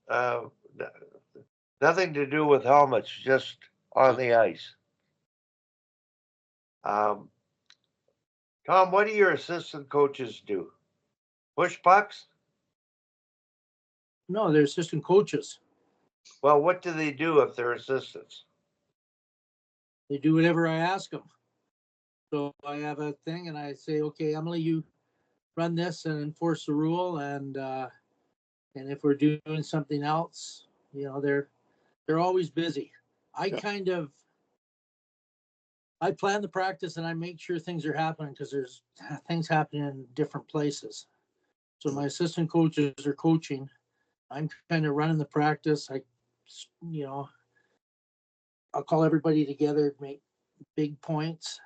uh, nothing to do with helmets, just on the ice. Um, Tom, what do your assistant coaches do? Push pucks? No, they're assistant coaches. Well, what do they do if they're assistants? They do whatever I ask them. So I have a thing, and I say, "Okay, Emily, you run this and enforce the rule." And if we're doing something else, they're always busy. I Yeah. kind of I plan the practice and I make sure things are happening because there's things happening in different places. So my assistant coaches are coaching. I'm kind of running the practice. You know, I'll call everybody together, make big points,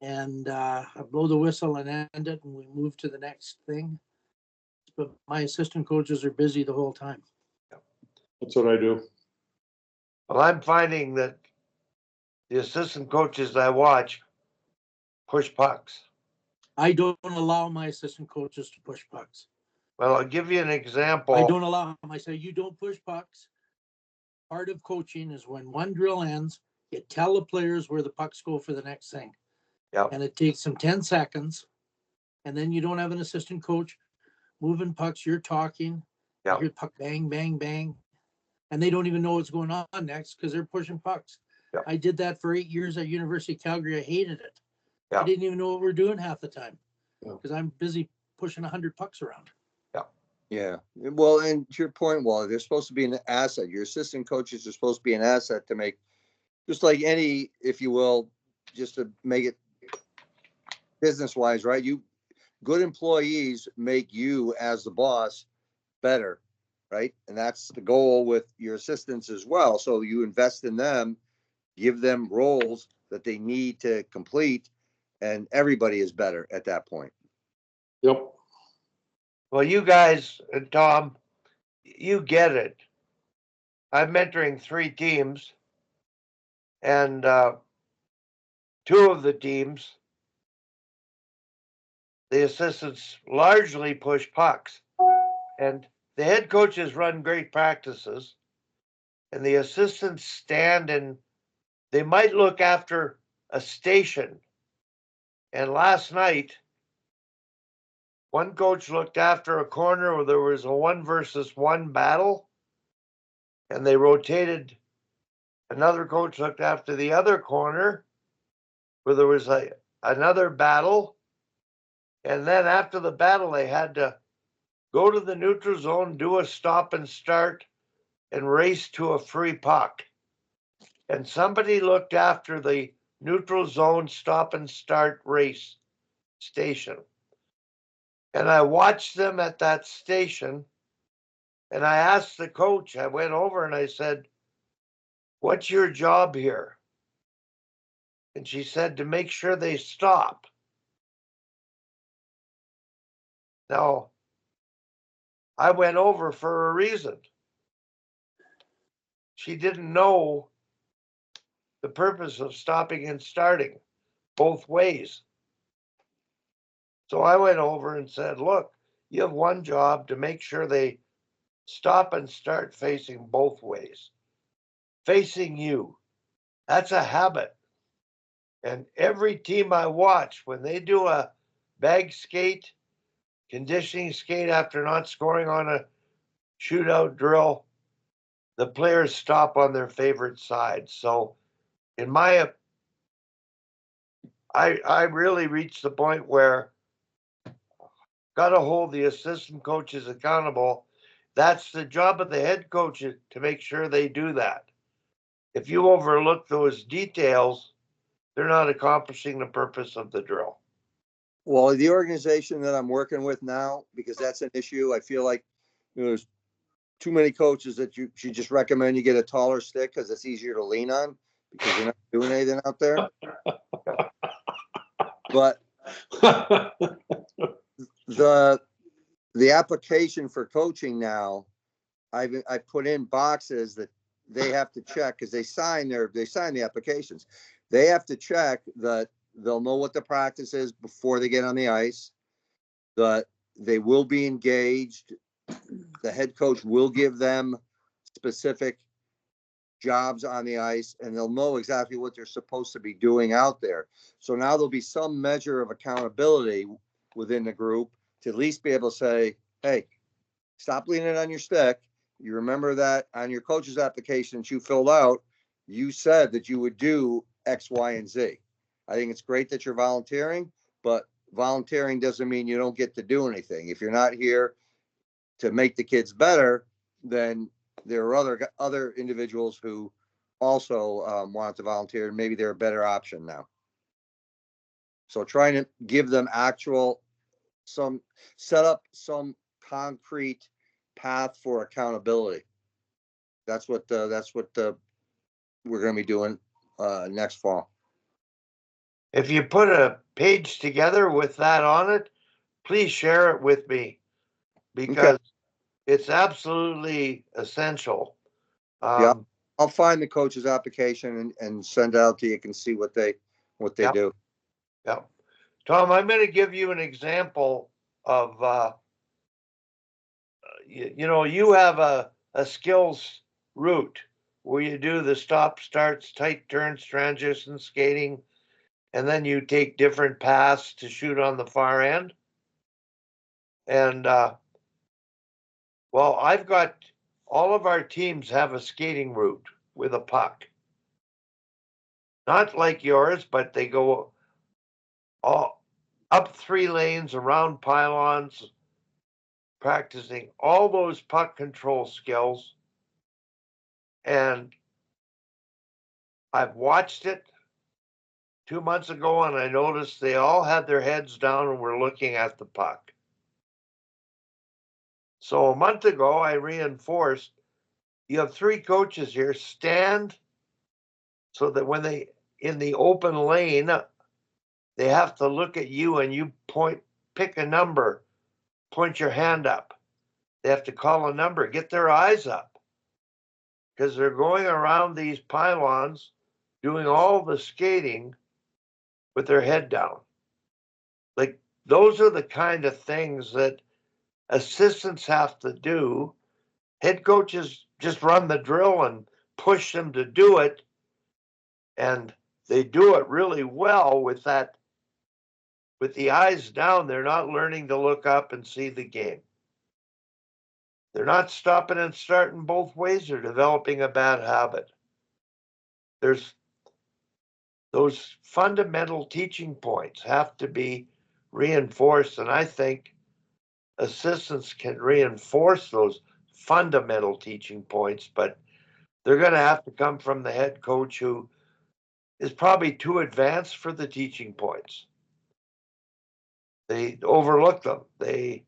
and I blow the whistle and end it, and we move to the next thing. But my assistant coaches are busy the whole time. That's what I do. Well, I'm finding that the assistant coaches I watch push pucks. I don't allow my assistant coaches to push pucks. Well, I'll give you an example. I don't allow them. I say, you don't push pucks. Part of coaching is when one drill ends, you tell the players where the pucks go for the next thing. Yep. And it takes them 10 seconds. And then you don't have an assistant coach moving pucks. You're talking. Yep. You hear puck bang, bang, bang. And they don't even know what's going on next because they're pushing pucks. Yep. I did that for 8 years at University of Calgary. I hated it. Yep. I didn't even know what we're doing half the time Yep. because I'm busy pushing 100 pucks around. Yeah. Well, and to your point, Wally, they're supposed to be an asset. Your assistant coaches are supposed to be an asset to make, just like any, if you will, just to make it business wise, right? Good employees make you as the boss better, right? And that's the goal with your assistants as well. So you invest in them, give them roles that they need to complete, and everybody is better at that point. Yep. Well, you guys and Tom, you get it. I'm mentoring 3 teams, and 2 of the teams, the assistants largely push pucks, and the head coaches run great practices, and the assistants stand and they might look after a station. And last night, one coach looked after a corner where there was a 1-versus-1 battle, and they rotated. Another coach looked after the other corner where there was another battle. And then after the battle, they had to go to the neutral zone, do a stop and start, and race to a free puck. And somebody looked after the neutral zone stop and start race station. And I watched them at that station, and I asked the coach, I went over and I said, "What's your job here?" And she said, "To make sure they stop." Now, I went over for a reason. She didn't know the purpose of stopping and starting both ways. So I went over and said, "Look, you have one job, to make sure they stop and start facing both ways. Facing you. That's a habit." And every team I watch, when they do a bag skate, conditioning skate after not scoring on a shootout drill, the players stop on their favorite side. So, in my, I really reached the point where got to hold the assistant coaches accountable. That's the job of the head coach, to make sure they do that. If you overlook those details, they're not accomplishing the purpose of the drill. Well, the organization that I'm working with now, because that's an issue, I feel like there's too many coaches that you should just recommend you get a taller stick because it's easier to lean on because you're not doing anything out there. But the application for coaching now, I put in boxes that they have to check because they sign the applications. They have to check that they'll know what the practice is before they get on the ice, that they will be engaged the head coach will give them specific jobs on the ice, and they'll know exactly what they're supposed to be doing out there. So now there'll be some measure of accountability within the group to at least be able to say, hey, stop leaning on your stick. You remember that on your coach's application that you filled out, you said that you would do X, Y, and Z. I think it's great that you're volunteering, but volunteering doesn't mean you don't get to do anything. If you're not here to make the kids better, then there are other individuals who also want to volunteer, and maybe they're a better option now. So trying to give them set up some concrete path for accountability. That's what we're going to be doing next fall. If you put a page together with that on it, please share it with me because it's absolutely essential. Yeah. I'll find the coach's application and send it out to you. You can see what they Yep. do. Yeah. Tom, I'm going to give you an example of, you have a skills route where you do the stop, starts, tight turns, transitions, skating, and then you take different paths to shoot on the far end. And, well, I've got all of our teams have a skating route with a puck. Not like yours, but they go all up 3 lanes, around pylons, practicing all those puck control skills. And I've watched it 2 months ago and I noticed they all had their heads down and were looking at the puck. So a month ago, I reinforced, you have 3 coaches here, stand so that when they in the open lane, they have to look at you and you pick a number, point your hand up. They have to call a number, get their eyes up because they're going around these pylons doing all the skating with their head down. Like those are the kind of things that assistants have to do. Head coaches just run the drill and push them to do it. And they do it really well with that. With the eyes down, they're not learning to look up and see the game. They're not stopping and starting both ways. They're developing a bad habit. There's those fundamental teaching points have to be reinforced. And I think assistants can reinforce those fundamental teaching points, but they're going to have to come from the head coach who is probably too advanced for the teaching points. They overlook them. They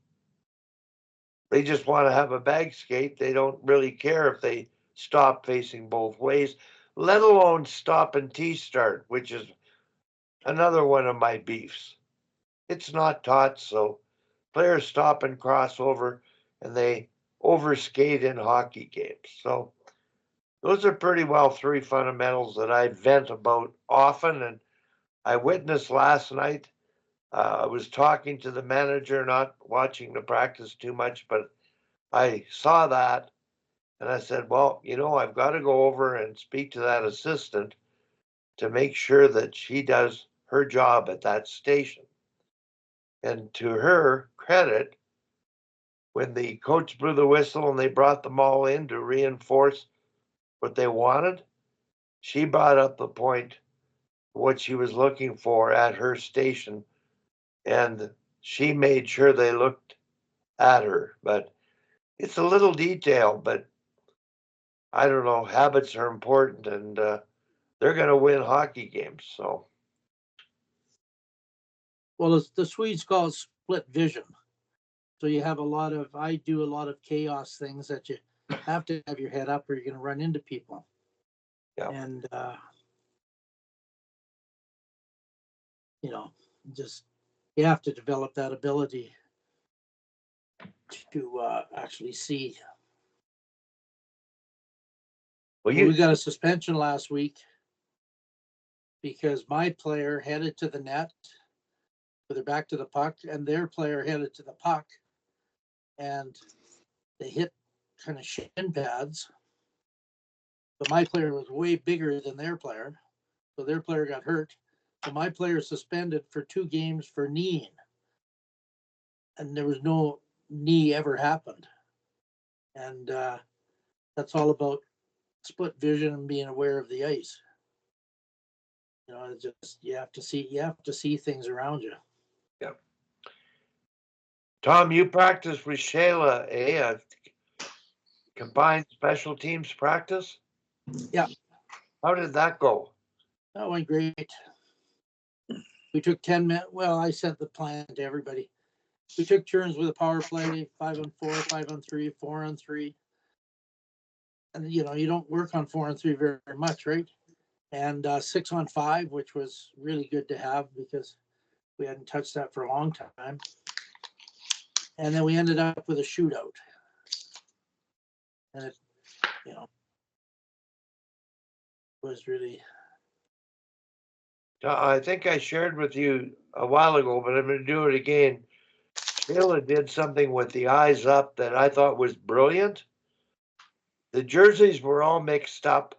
just want to have a bag skate. They don't really care if they stop facing both ways, let alone stop and T-start, which is another one of my beefs. It's not taught, so players stop and cross over and they overskate in hockey games. So those are pretty well 3 fundamentals that I vent about often. And I witnessed last night, I was talking to the manager, not watching the practice too much, but I saw that and I said, well, I've got to go over and speak to that assistant to make sure that she does her job at that station. And to her credit, when the coach blew the whistle and they brought them all in to reinforce what they wanted, she brought up the point, what she was looking for at her station. And she made sure they looked at her. But it's a little detail, but I don't know, habits are important and they're going to win hockey games. So, Well, the Swedes call it split vision. So you have I do a lot of chaos things that you have to have your head up or you're going to run into people. Yeah. And, just you have to develop that ability to actually see. well, We got a suspension last week because my player headed to the net with her back to the puck and their player headed to the puck. And they hit kind of shin pads. But my player was way bigger than their player. So their player got hurt. So my player suspended for 2 games for kneeing. And there was no knee ever happened. And that's all about split vision and being aware of the ice. You know, it's just you have to see things around you. Tom, you practice with Shayla, eh? Combined special teams practice? Yeah. How did that go? That went great. We took 10 minutes. Well, I sent the plan to everybody. We took turns with a power play, 5-on-4, 5-on-3, 4-on-3. And you know, you don't work on 4-on-3 very much, right? And 6-on-5, which was really good to have because we hadn't touched that for a long time. And then we ended up with a shootout. And it, you know, was really. I think I shared with you a while ago, but I'm going to do it again. Shayla did something with the eyes up that I thought was brilliant. The jerseys were all mixed up,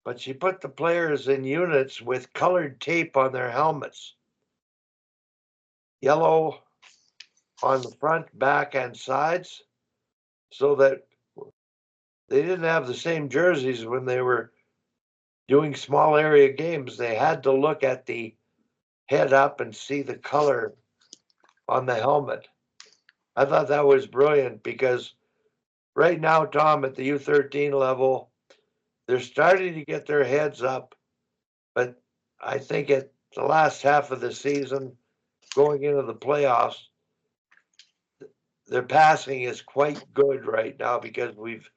but she put the players in units with colored tape on their helmets. Yellow on the front, back, and sides, so that they didn't have the same jerseys when they were doing small area games. They had to look at the head up and see the color on the helmet. I thought that was brilliant because right now, Tom, at the U13 level, they're starting to get their heads up, but I think at the last half of the season, going into the playoffs, their passing is quite good right now because we've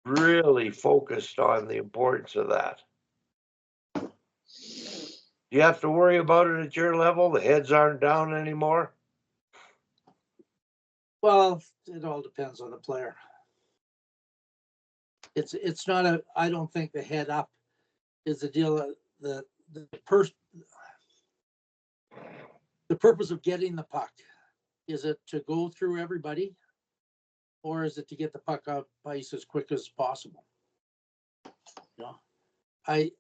really focused on the importance of that. Do you have to worry about it at your level? The heads aren't down anymore? Well, it all depends on the player. It's not a. I don't think the head up is the deal. The purpose of getting the puck, is it to go through everybody, or is it to get the puck out ice as quick as possible? You know, I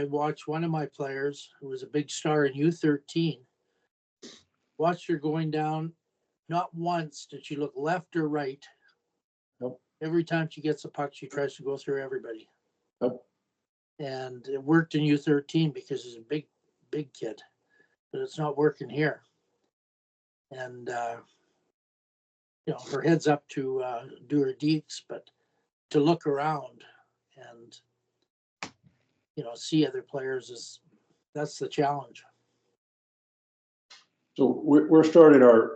watched one of my players who was a big star in U13. Watched her going down. Not once did she look left or right. Nope. Every time she gets a puck, she tries to go through everybody. Yep. And it worked in U13 because he's a big kid, but it's not working here. And you know, her head's up to do her deeks, but to look around and you know see other players that's the challenge. So we're starting I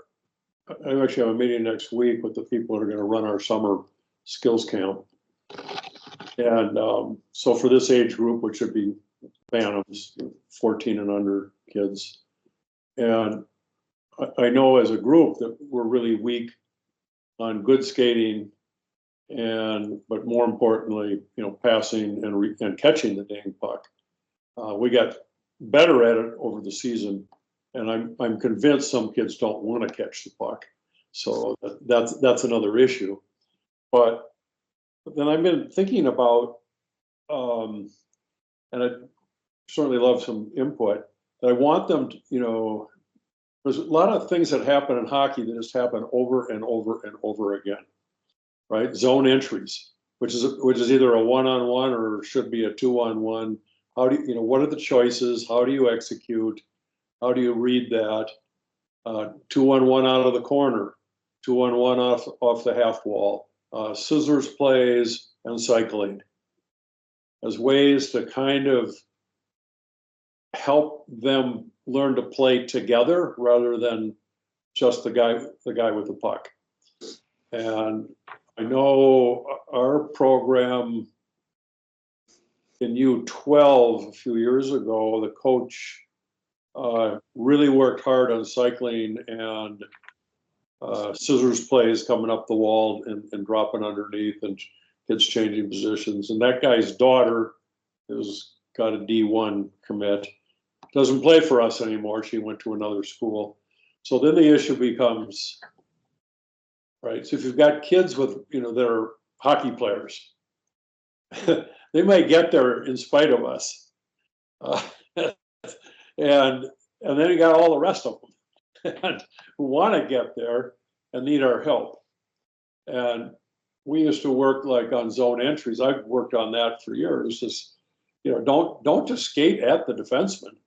actually have a meeting next week with the people that are going to run our summer skills camp. And so for this age group, which should be Phantoms, 14 and under kids. And I know as a group that we're really weak on good skating but more importantly, you know, passing and catching the dang puck. We got better at it over the season. And I'm convinced some kids don't want to catch the puck. So that's another issue. But then I've been thinking about, and I certainly love some input, that I want them to, you know, there's a lot of things that happen in hockey that just happen over and over and over again, right? Zone entries, which is either a 1-on-1 or should be a 2-on-1. How do you know, what are the choices? How do you execute? How do you read that? 2-on-1 out of the corner, 2-on-1 off the half wall, scissors plays and cycling as ways to kind of help them learn to play together rather than just the guy with the puck. And I know our program in U12 a few years ago, the coach really worked hard on cycling and scissors plays coming up the wall and dropping underneath and kids changing positions. And that guy's daughter has got a D1 commit. Doesn't play for us anymore. She went to another school. So then the issue becomes, right? So if you've got kids with, that are hockey players, they might get there in spite of us. And then you got all the rest of them and who want to get there and need our help. And we used to work like on zone entries. I've worked on that for years. Just, don't just skate at the defenseman,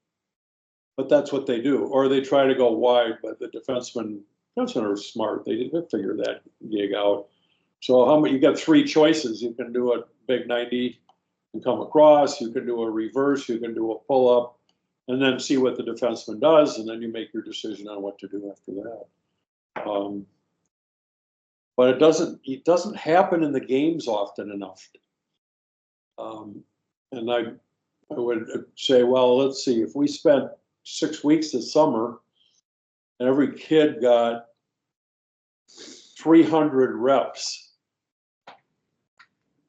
but that's what they do. Or they try to go wide, but the defensemen are smart. They figure that gig out. So you got three choices. You can do a big 90 and come across. You can do a reverse. You can do a pull up, and then see what the defenseman does, and then you make your decision on what to do after that. But it doesn't happen in the games often enough. And I would say, well, let's see, if we spent 6 weeks this summer and every kid got 300 reps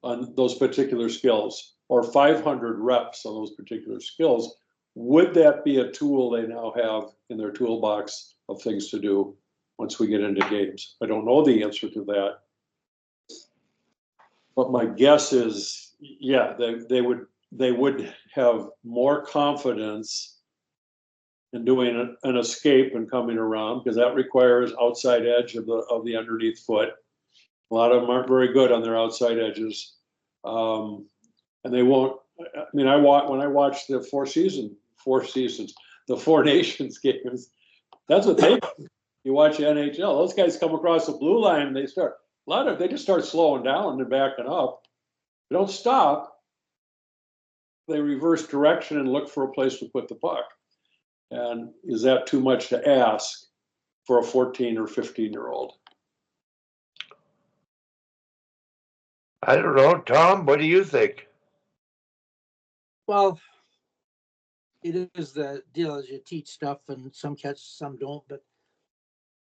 on those particular skills, or 500 reps on those particular skills, would that be a tool they now have in their toolbox of things to do once we get into games? I don't know the answer to that. But my guess is, yeah, they would have more confidence in doing an escape and coming around, because that requires outside edge of the underneath foot. A lot of them aren't very good on their outside edges, and they won't. I mean, when I watch the Four Nations games, that's what they do. You watch the NHL; those guys come across the blue line and they just start slowing down and backing up. They don't stop. They reverse direction and look for a place to put the puck. And is that too much to ask for a 14 or 15-year-old? I don't know. Tom, what do you think? Well, it is the deal as you teach stuff and some catch, some don't, but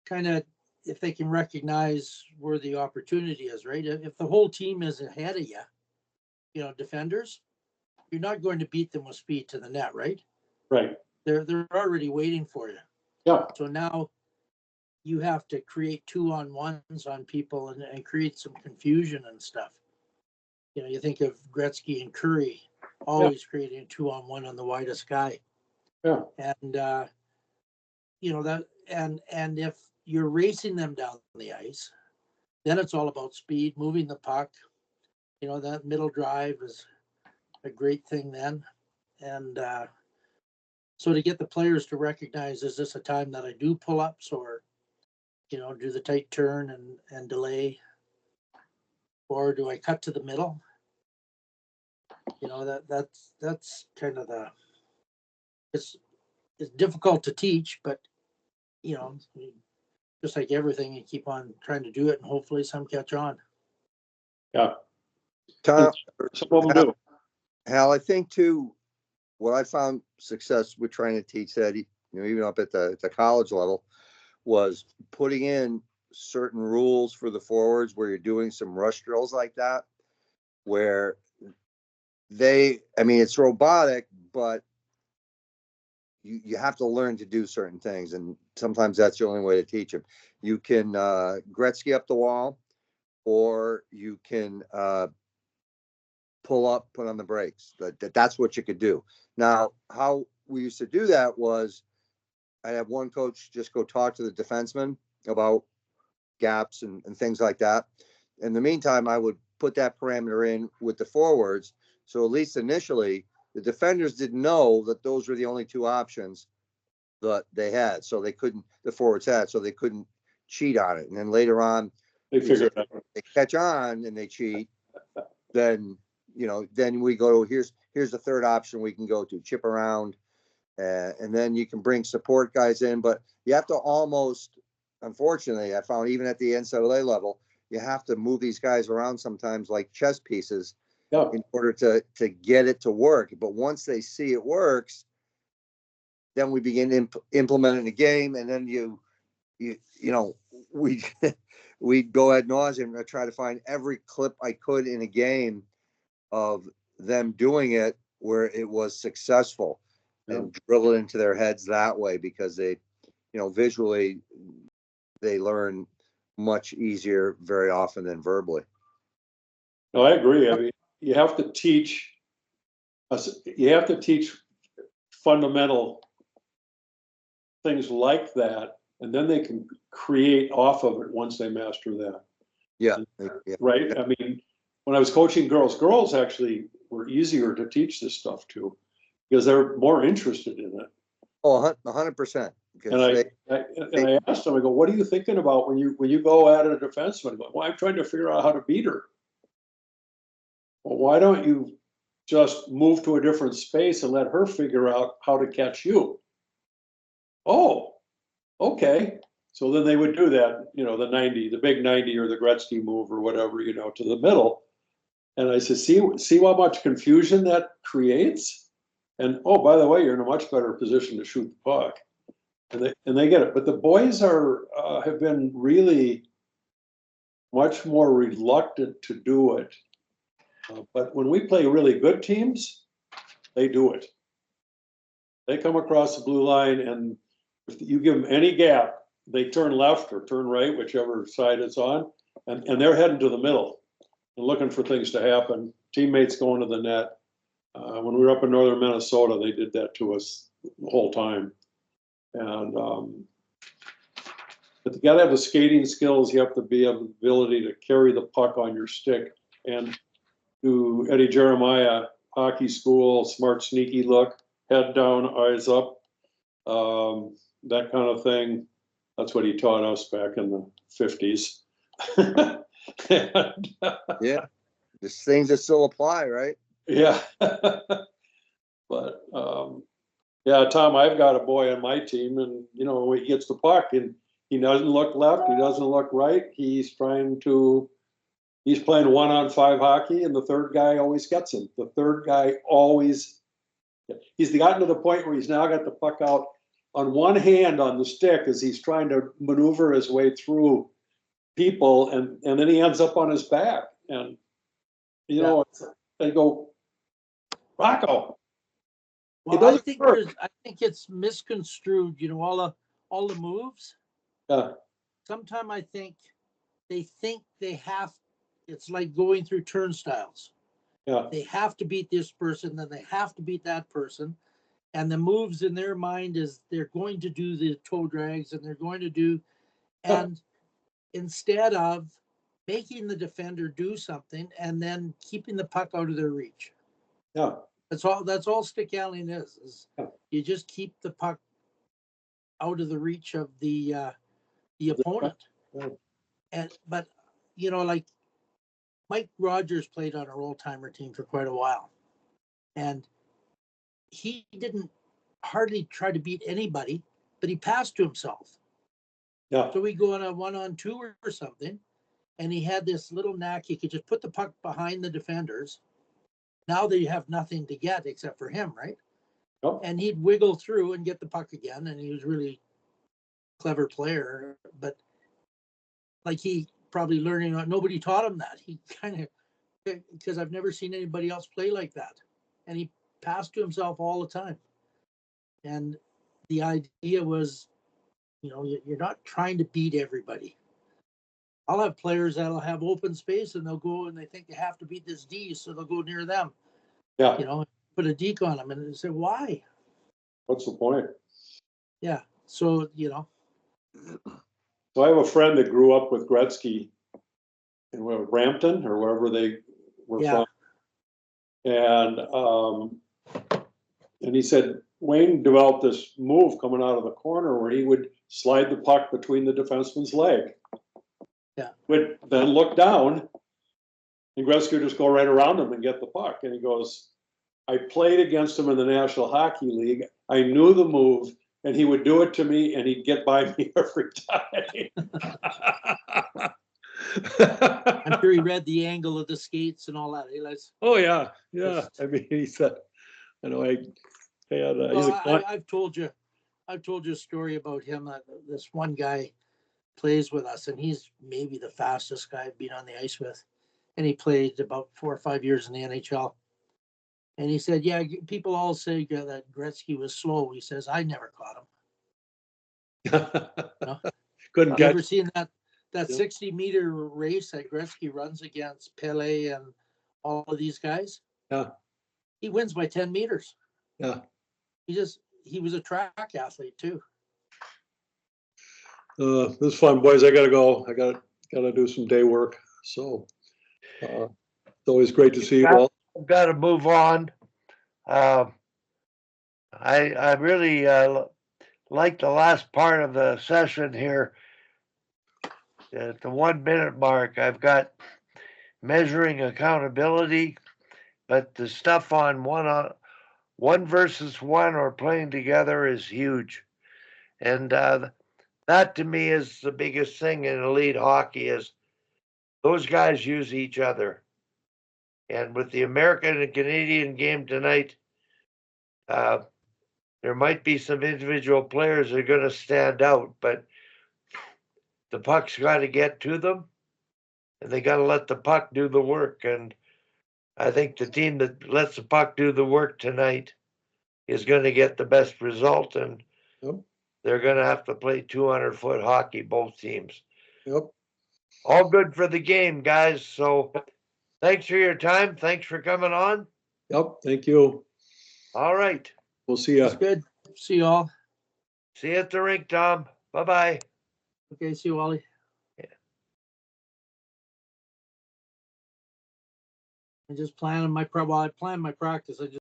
kind of if they can recognize where the opportunity is, right? If the whole team is ahead of you, defenders, you're not going to beat them with speed to the net, right? Right. They're already waiting for you. Yeah. So now you have to create 2-on-1s on people and create some confusion and stuff. You think of Gretzky and Curry always creating a 2-on-1 on the widest guy. Yeah. And and if you're racing them down the ice, then it's all about speed, moving the puck. That middle drive is a great thing then. And so to get the players to recognize, is this a time that I do pull-ups, or, do the tight turn and delay, or do I cut to the middle? That's kind of it's difficult to teach, but, just like everything, you keep on trying to do it and hopefully some catch on. Yeah. Tom, Some of them do. Hal, I think too, what I found success with trying to teach that, even up at the college level, was putting in certain rules for the forwards where you're doing some rush drills like that, where it's robotic, but you have to learn to do certain things. And sometimes that's the only way to teach them. You can Gretzky up the wall, or you can pull up, put on the brakes. That's what you could do. Now, how we used to do that was I'd have one coach just go talk to the defenseman about gaps and things like that. In the meantime, I would put that parameter in with the forwards. So at least initially, the defenders didn't know that those were the only two options that they had. So the forwards had, so they couldn't cheat on it. And then later on, They figured it out. they catch on and they cheat, then we go, here's the third option we can go to, chip around, and then you can bring support guys in. But you have to almost, unfortunately, I found even at the NCAA level, you have to move these guys around sometimes like chess pieces in order to get it to work. But once they see it works, then we begin implementing the game, and then we'd go ad nauseum and try to find every clip I could in a game of them doing it where it was successful, and drill it into their heads that way, because they, visually they learn much easier very often than verbally. No, I agree. I mean, you have to teach us, you have to teach fundamental things like that, and then they can create off of it once they master that. Yeah. Right? I mean, when I was coaching girls actually were easier to teach this stuff to because they're more interested in it. Oh, 100%. And I asked them, I go, what are you thinking about when you go at a defenseman? I go, well, I'm trying to figure out how to beat her. Well, why don't you just move to a different space and let her figure out how to catch you? Oh, okay. So then they would do that, the big 90 or the Gretzky move or whatever, to the middle. And I said, see how much confusion that creates? And oh, by the way, you're in a much better position to shoot the puck. And they get it. But the boys have been really much more reluctant to do it. But when we play really good teams, they do it. They come across the blue line, and if you give them any gap, they turn left or turn right, whichever side it's on, and they're heading to the middle and looking for things to happen. Teammates going to the net. When we were up in northern Minnesota, they did that to us the whole time. And but you got to have the skating skills. You have to be able the ability to carry the puck on your stick. And to Eddie Jeremiah, hockey school, smart, sneaky look, head down, eyes up, that kind of thing. That's what he taught us back in the 50s. Yeah, this things that still apply, right? Yeah. But yeah, Tom, I've got a boy on my team, and when he gets the puck and he doesn't look left, he doesn't look right, he's playing 1-on-5 hockey, and the third guy always gets him. The third guy always, he's gotten to the point where he's now got the puck out on one hand on the stick as he's trying to maneuver his way through people, and then he ends up on his back. And, they go, Rocco. Well, I think it's misconstrued, all the moves. Yeah. Sometimes I think they have, it's like going through turnstiles. Yeah. They have to beat this person, then they have to beat that person. And the moves in their mind is they're going to do the toe drags and they're going to do, and instead of making the defender do something and then keeping the puck out of their reach. Yeah. That's all stick handling is you just keep the puck out of the reach of the opponent. Yeah. But like Mike Rogers played on our old timer team for quite a while, and he didn't hardly try to beat anybody, but he passed to himself. Yeah. So we go on a 1-on-2 or something, and he had this little knack. He could just put the puck behind the defenders. Now they have nothing to get except for him, right? Yep. And he'd wiggle through and get the puck again, and he was really clever player. But like he probably learning, nobody taught him that. He kind of, because I've never seen anybody else play like that, and he passed to himself all the time. And the idea was, you're not trying to beat everybody. I'll have players that'll have open space and they'll go and they think they have to beat this D, so they'll go near them. Yeah. Put a deke on them and they say, why? What's the point? Yeah. So, So I have a friend that grew up with Gretzky in Brampton or wherever they were from. And he said Wayne developed this move coming out of the corner where he would slide the puck between the defenseman's leg. Yeah. Would then look down, and Gretzky would just go right around him and get the puck. And he goes, I played against him in the National Hockey League. I knew the move, and he would do it to me, and he'd get by me every time. I'm sure he read the angle of the skates and all that. Oh yeah, yeah. I mean, he said, I know I've told you a story about him. This one guy plays with us, and he's maybe the fastest guy I've been on the ice with. And he played about 4 or 5 years in the NHL. And he said, yeah, people all say that Gretzky was slow. He says, I never caught him. Couldn't I've get. never seen that Yep. 60-meter race that Gretzky runs against Pele and all of these guys, Yeah, he wins by 10 meters. yeah. He was a track athlete too. This is fun, boys. I gotta go. I gotta do some day work. So, it's always great to see you all. I've got to move on. I really like the last part of the session here. At the 1 minute mark, I've got measuring accountability, but the stuff on one versus one or playing together is huge. And that to me is the biggest thing in elite hockey is those guys use each other. And with the American and Canadian game tonight, there might be some individual players that are going to stand out, but the puck's got to get to them, and they got to let the puck do the work. And I think the team that lets the puck do the work tonight is going to get the best result, and Yep. they're going to have to play 200-foot hockey, both teams. Yep. All good for the game, guys. So thanks for your time. Thanks for coming on. Yep. Thank you. All right. We'll see That's ya. good. See you all. See you at the rink, Tom. Bye-bye. Okay, see you, Wally. I just planning my I planned my practice. I just